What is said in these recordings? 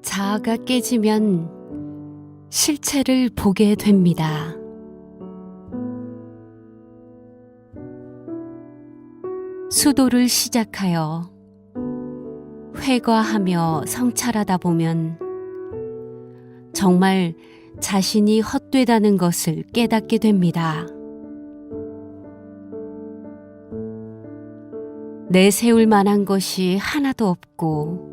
자아가 깨지면 실체를 보게 됩니다. 수도를 시작하여 회과하며 성찰하다 보면 정말 자신이 헛되다는 것을 깨닫게 됩니다. 내세울 만한 것이 하나도 없고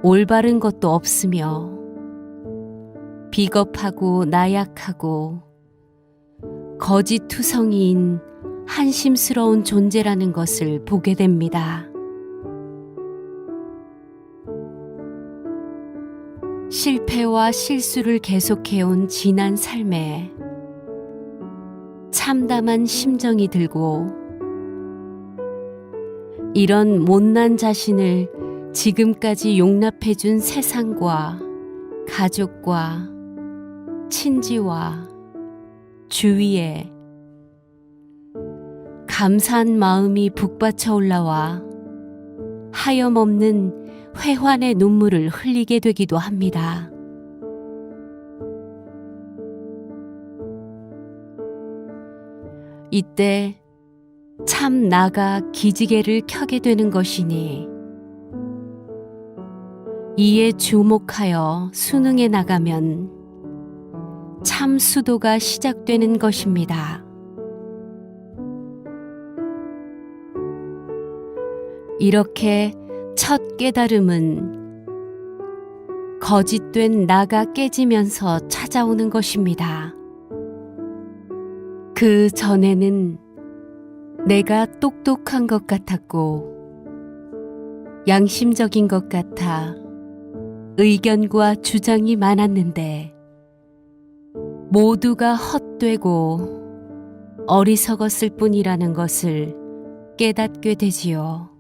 올바른 것도 없으며 비겁하고 나약하고 거짓투성이인 한심스러운 존재라는 것을 보게 됩니다. 실패와 실수를 계속해온 지난 삶에 참담한 심정이 들고 이런 못난 자신을 지금까지 용납해준 세상과 가족과 친지와 주위에 감사한 마음이 북받쳐 올라와 하염없는 회환의 눈물을 흘리게 되기도 합니다. 이때 참 나가 기지개를 켜게 되는 것이니 이에 주목하여 수능에 나가면 참 수도가 시작되는 것입니다. 이렇게 첫 깨달음은 거짓된 나가 깨지면서 찾아오는 것입니다. 그 전에는 내가 똑똑한 것 같았고 양심적인 것 같아 의견과 주장이 많았는데 모두가 헛되고 어리석었을 뿐이라는 것을 깨닫게 되지요.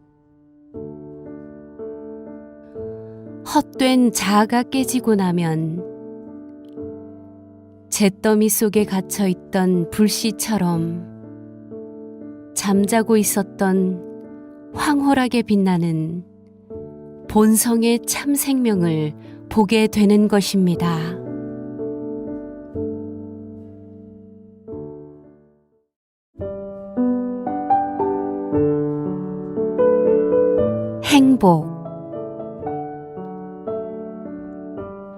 헛된 자아가 깨지고 나면 잿더미 속에 갇혀있던 불씨처럼 잠자고 있었던 황홀하게 빛나는 본성의 참 생명을 보게 되는 것입니다. 행복.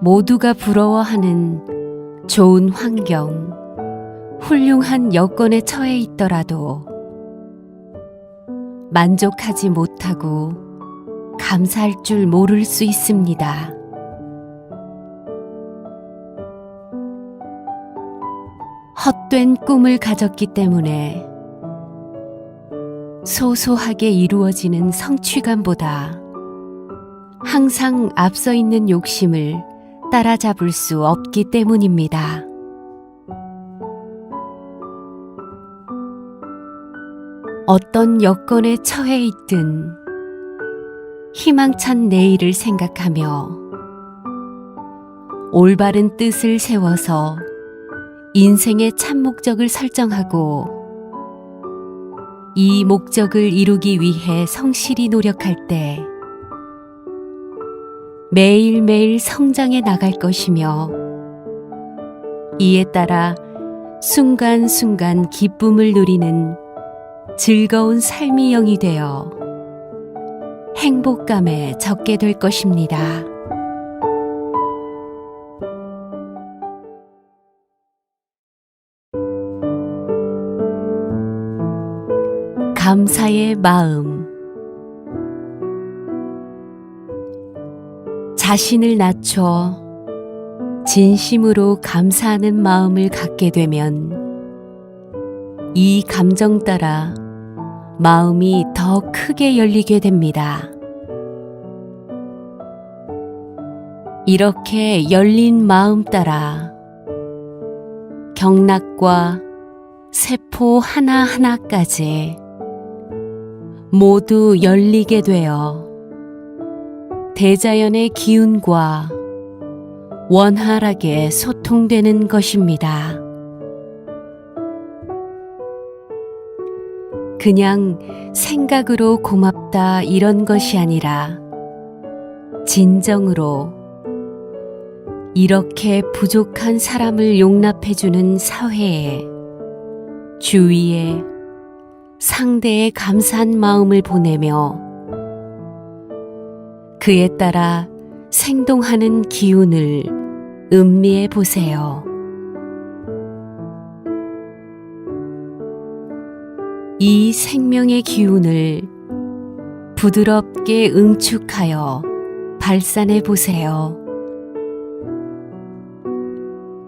모두가 부러워하는 좋은 환경, 훌륭한 여건에 처해 있더라도 만족하지 못하고 감사할 줄 모를 수 있습니다. 헛된 꿈을 가졌기 때문에 소소하게 이루어지는 성취감보다 항상 앞서 있는 욕심을 따라잡을 수 없기 때문입니다. 어떤 여건에 처해 있든 희망찬 내일을 생각하며 올바른 뜻을 세워서 인생의 참 목적을 설정하고 이 목적을 이루기 위해 성실히 노력할 때 매일매일 성장해 나갈 것이며 이에 따라 순간순간 기쁨을 누리는 즐거운 삶이 영이 되어 행복감에 젖게 될 것입니다. 감사의 마음. 자신을 낮춰 진심으로 감사하는 마음을 갖게 되면 이 감정 따라 마음이 더 크게 열리게 됩니다. 이렇게 열린 마음 따라 경락과 세포 하나하나까지 모두 열리게 되어 대자연의 기운과 원활하게 소통되는 것입니다. 그냥 생각으로 고맙다 이런 것이 아니라 진정으로 이렇게 부족한 사람을 용납해주는 사회에 주위에 상대의 감사한 마음을 보내며 그에 따라 생동하는 기운을 음미해 보세요. 이 생명의 기운을 부드럽게 응축하여 발산해 보세요.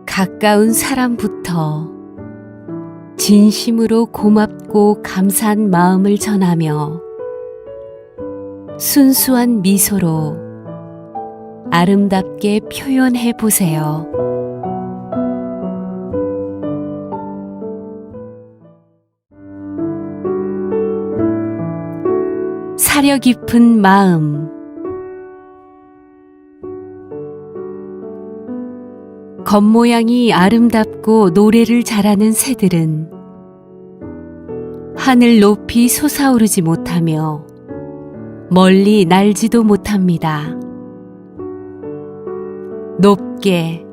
가까운 사람부터 진심으로 고맙고 감사한 마음을 전하며 순수한 미소로 아름답게 표현해 보세요. 사려 깊은 마음. 겉모양이 아름답고 노래를 잘하는 새들은 하늘 높이 솟아오르지 못하며 멀리 날지도 못합니다. 높게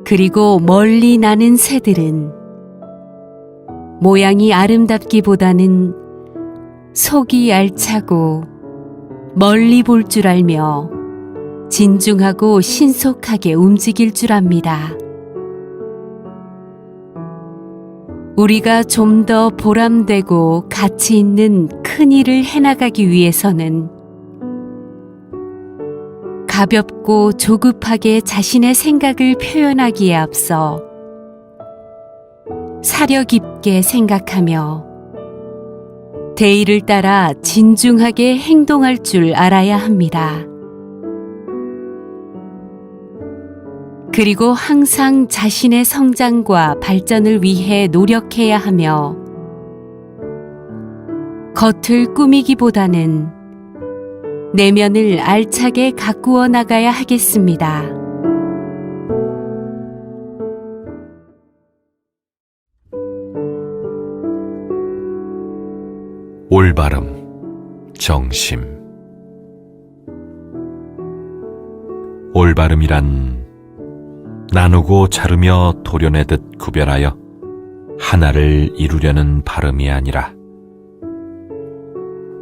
그리고 멀리 나는 새들은 모양이 아름답기보다는 속이 알차고 멀리 볼 줄 알며 진중하고 신속하게 움직일 줄 압니다. 우리가 좀 더 보람되고 가치 있는 큰 일을 해나가기 위해서는 가볍고 조급하게 자신의 생각을 표현하기에 앞서 사려 깊게 생각하며 대의를 따라 진중하게 행동할 줄 알아야 합니다. 그리고 항상 자신의 성장과 발전을 위해 노력해야 하며 겉을 꾸미기보다는 내면을 알차게 가꾸어 나가야 하겠습니다. 올바름, 정심. 올바름이란 나누고 자르며 도려내듯 구별하여 하나를 이루려는 발음이 아니라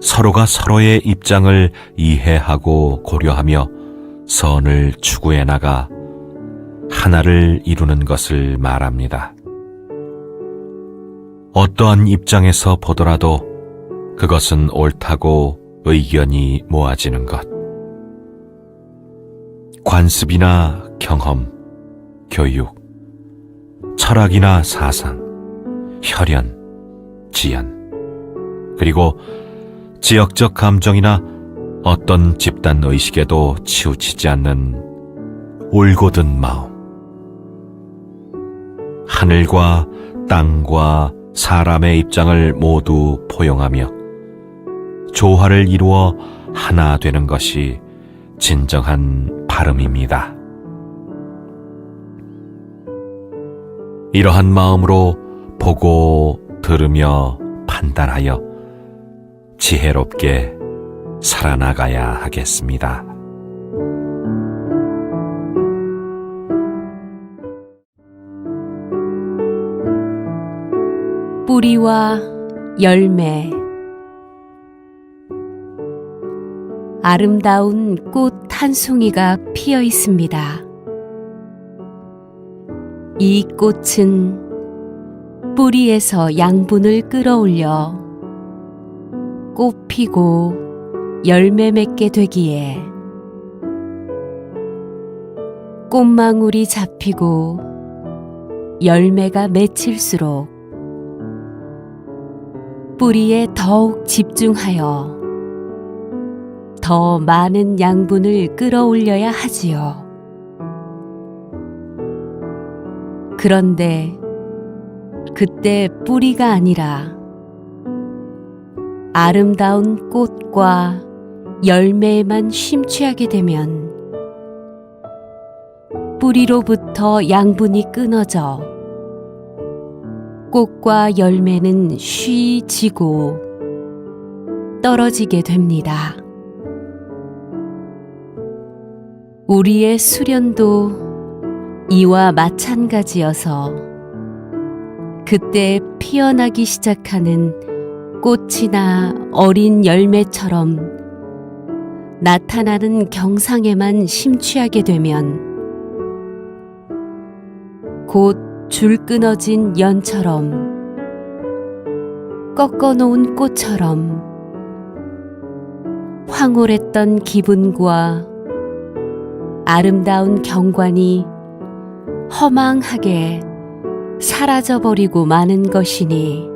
서로가 서로의 입장을 이해하고 고려하며 선을 추구해 나가 하나를 이루는 것을 말합니다. 어떠한 입장에서 보더라도 그것은 옳다고 의견이 모아지는 것. 관습이나 경험, 교육, 철학이나 사상, 혈연, 지연, 그리고 지역적 감정이나 어떤 집단 의식에도 치우치지 않는 올곧은 마음. 하늘과 땅과 사람의 입장을 모두 포용하며 조화를 이루어 하나 되는 것이 진정한 발음입니다. 이러한 마음으로 보고 들으며 판단하여 지혜롭게 살아나가야 하겠습니다. 뿌리와 열매. 아름다운 꽃 한 송이가 피어 있습니다. 이 꽃은 뿌리에서 양분을 끌어올려 꽃 피고 열매 맺게 되기에 꽃망울이 잡히고 열매가 맺힐수록 뿌리에 더욱 집중하여 더 많은 양분을 끌어올려야 하지요. 그런데 그때 뿌리가 아니라 아름다운 꽃과 열매에만 심취하게 되면 뿌리로부터 양분이 끊어져 꽃과 열매는 쉬이 지고 떨어지게 됩니다. 우리의 수련도 이와 마찬가지여서 그때 피어나기 시작하는 꽃이나 어린 열매처럼 나타나는 경상에만 심취하게 되면 곧 줄 끊어진 연처럼 꺾어놓은 꽃처럼 황홀했던 기분과 아름다운 경관이 허망하게 사라져버리고 마는 것이니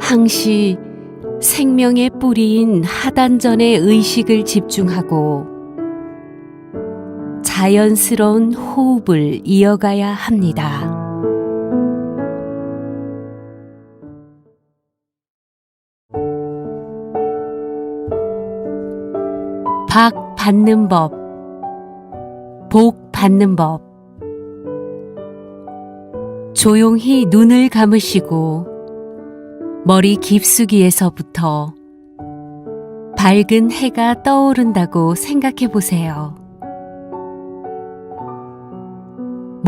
항시 생명의 뿌리인 하단전의 의식을 집중하고 자연스러운 호흡을 이어가야 합니다. 박 받는 법, 복 받는 법. 조용히 눈을 감으시고 머리 깊숙이에서부터 밝은 해가 떠오른다고 생각해 보세요.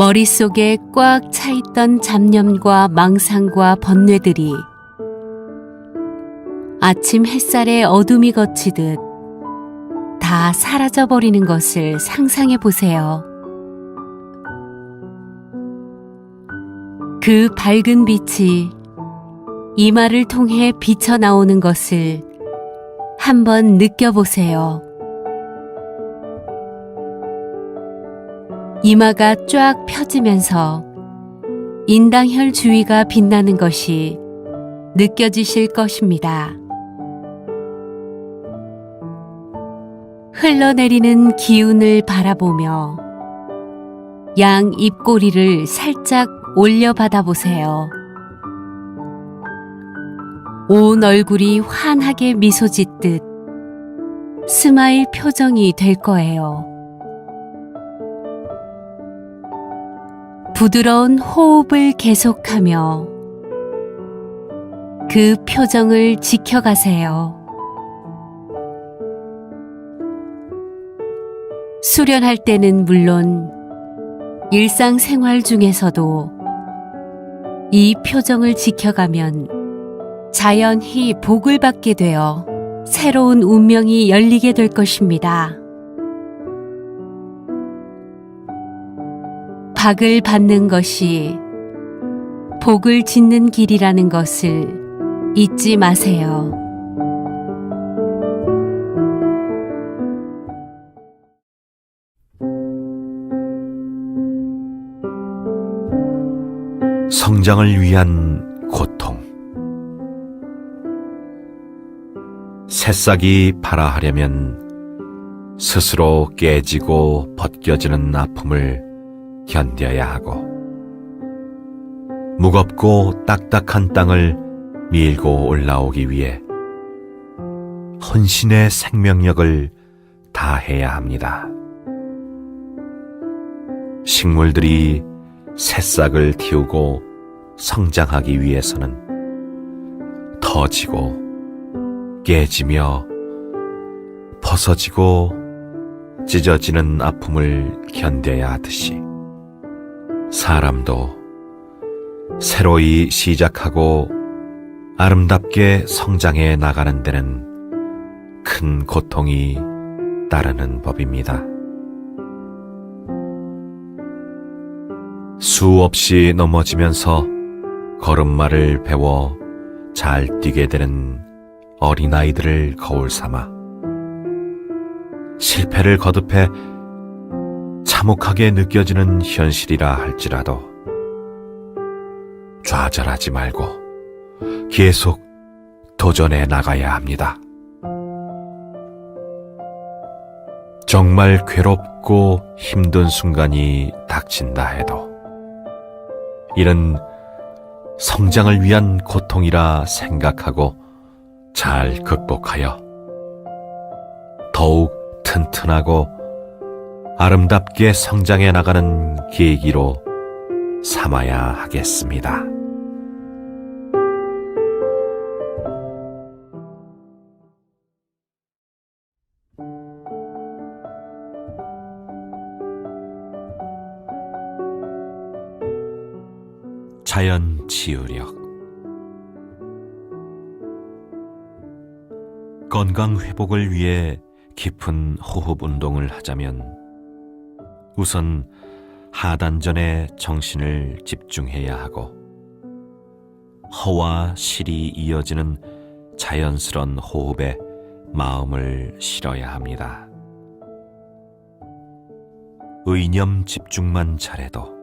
머릿속에 꽉 차있던 잡념과 망상과 번뇌들이 아침 햇살에 어둠이 걷히듯 다 사라져버리는 것을 상상해 보세요. 그 밝은 빛이 이마를 통해 비쳐 나오는 것을 한번 느껴보세요. 이마가 쫙 펴지면서 인당혈 주위가 빛나는 것이 느껴지실 것입니다. 흘러내리는 기운을 바라보며 양 입꼬리를 살짝 올려받아 보세요. 온 얼굴이 환하게 미소 짓듯 스마일 표정이 될 거예요. 부드러운 호흡을 계속하며 그 표정을 지켜가세요. 수련할 때는 물론 일상생활 중에서도 이 표정을 지켜가면 자연히 복을 받게 되어 새로운 운명이 열리게 될 것입니다. 박을 받는 것이 복을 짓는 길이라는 것을 잊지 마세요. 성장을 위한 고통. 새싹이 발아하려면 스스로 깨지고 벗겨지는 아픔을 견뎌야 하고 무겁고 딱딱한 땅을 밀고 올라오기 위해 혼신의 생명력을 다해야 합니다. 식물들이 새싹을 틔우고 성장하기 위해서는 터지고 깨지며 벗어지고 찢어지는 아픔을 견뎌야 하듯이 사람도 새로이 시작하고 아름답게 성장해 나가는 데는 큰 고통이 따르는 법입니다. 수없이 넘어지면서 걸음마를 배워 잘 뛰게 되는 어린아이들을 거울 삼아 실패를 거듭해 참혹하게 느껴지는 현실이라 할지라도 좌절하지 말고 계속 도전해 나가야 합니다. 정말 괴롭고 힘든 순간이 닥친다 해도 이는 성장을 위한 고통이라 생각하고 잘 극복하여 더욱 튼튼하고 아름답게 성장해 나가는 계기로 삼아야 하겠습니다. 자연 치유력. 건강 회복을 위해 깊은 호흡 운동을 하자면 우선 하단전에 정신을 집중해야 하고 허와 실이 이어지는 자연스런 호흡에 마음을 실어야 합니다. 의념 집중만 잘해도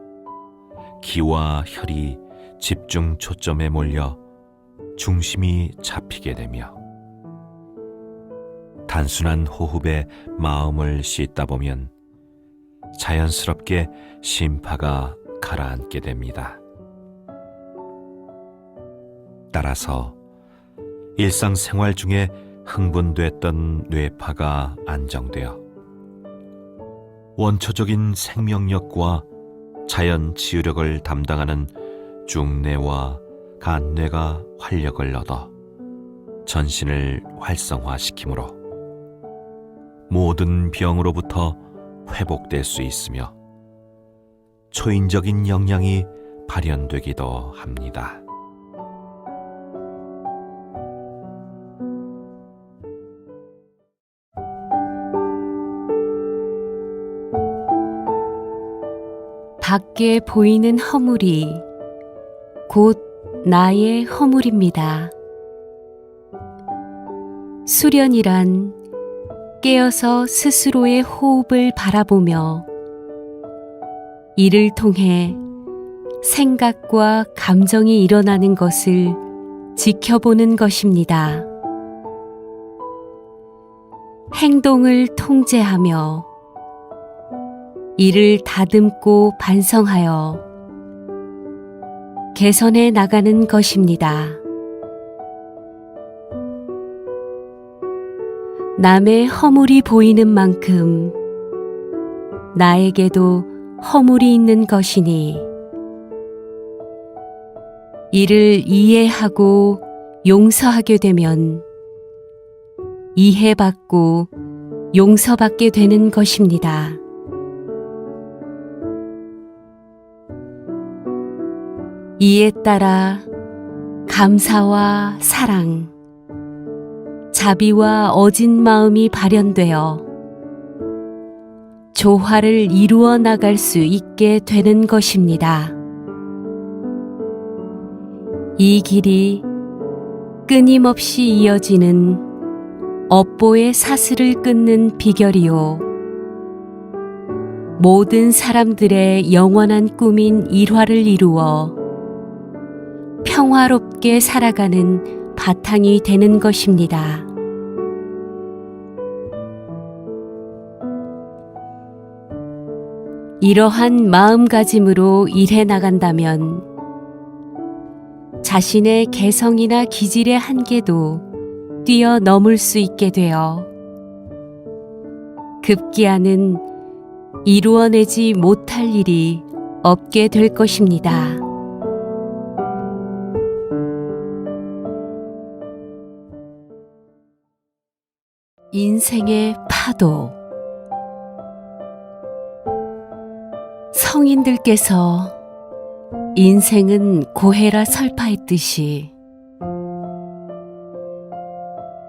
기와 혈이 집중 초점에 몰려 중심이 잡히게 되며 단순한 호흡에 마음을 씻다 보면 자연스럽게 심파가 가라앉게 됩니다. 따라서 일상생활 중에 흥분됐던 뇌파가 안정되어 원초적인 생명력과 자연 치유력을 담당하는 중뇌와 간뇌가 활력을 얻어 전신을 활성화시키므로 모든 병으로부터 회복될 수 있으며 초인적인 역량이 발현되기도 합니다. 밖에 보이는 허물이 곧 나의 허물입니다. 수련이란 깨어서 스스로의 호흡을 바라보며 이를 통해 생각과 감정이 일어나는 것을 지켜보는 것입니다. 행동을 통제하며 이를 다듬고 반성하여 개선해 나가는 것입니다. 남의 허물이 보이는 만큼 나에게도 허물이 있는 것이니 이를 이해하고 용서하게 되면 이해받고 용서받게 되는 것입니다. 이에 따라 감사와 사랑, 자비와 어진 마음이 발현되어 조화를 이루어 나갈 수 있게 되는 것입니다. 이 길이 끊임없이 이어지는 업보의 사슬을 끊는 비결이요. 모든 사람들의 영원한 꿈인 일화를 이루어 평화롭게 살아가는 바탕이 되는 것입니다. 이러한 마음가짐으로 일해 나간다면 자신의 개성이나 기질의 한계도 뛰어넘을 수 있게 되어 급기야는 이루어내지 못할 일이 없게 될 것입니다. 인생의 파도. 성인들께서 인생은 고해라 설파했듯이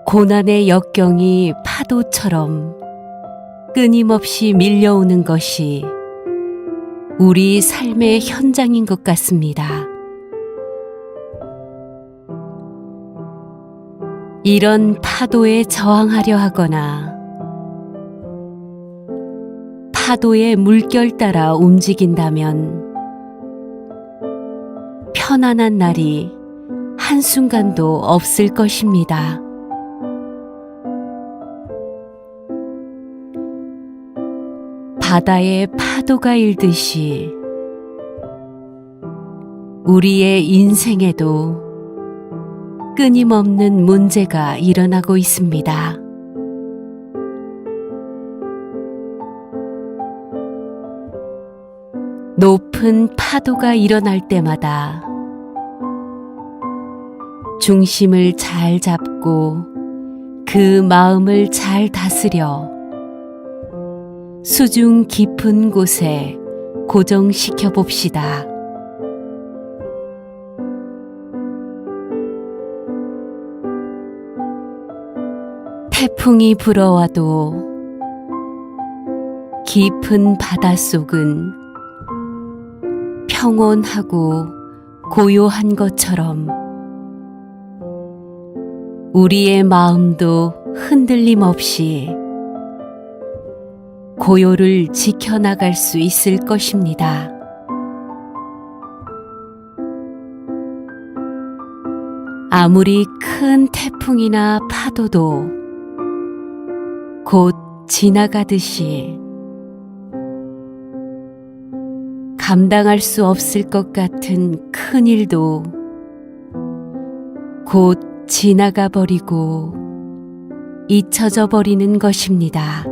고난의 역경이 파도처럼 끊임없이 밀려오는 것이 우리 삶의 현장인 것 같습니다. 이런 파도에 저항하려 하거나 파도의 물결 따라 움직인다면 편안한 날이 한순간도 없을 것입니다. 바다에 파도가 일듯이 우리의 인생에도 끊임없는 문제가 일어나고 있습니다. 높은 파도가 일어날 때마다 중심을 잘 잡고 그 마음을 잘 다스려 수중 깊은 곳에 고정시켜 봅시다. 태풍이 불어와도 깊은 바닷속은 평온하고 고요한 것처럼 우리의 마음도 흔들림 없이 고요를 지켜나갈 수 있을 것입니다. 아무리 큰 태풍이나 파도도 곧 지나가듯이 감당할 수 없을 것 같은 큰 일도 곧 지나가 버리고 잊혀져 버리는 것입니다.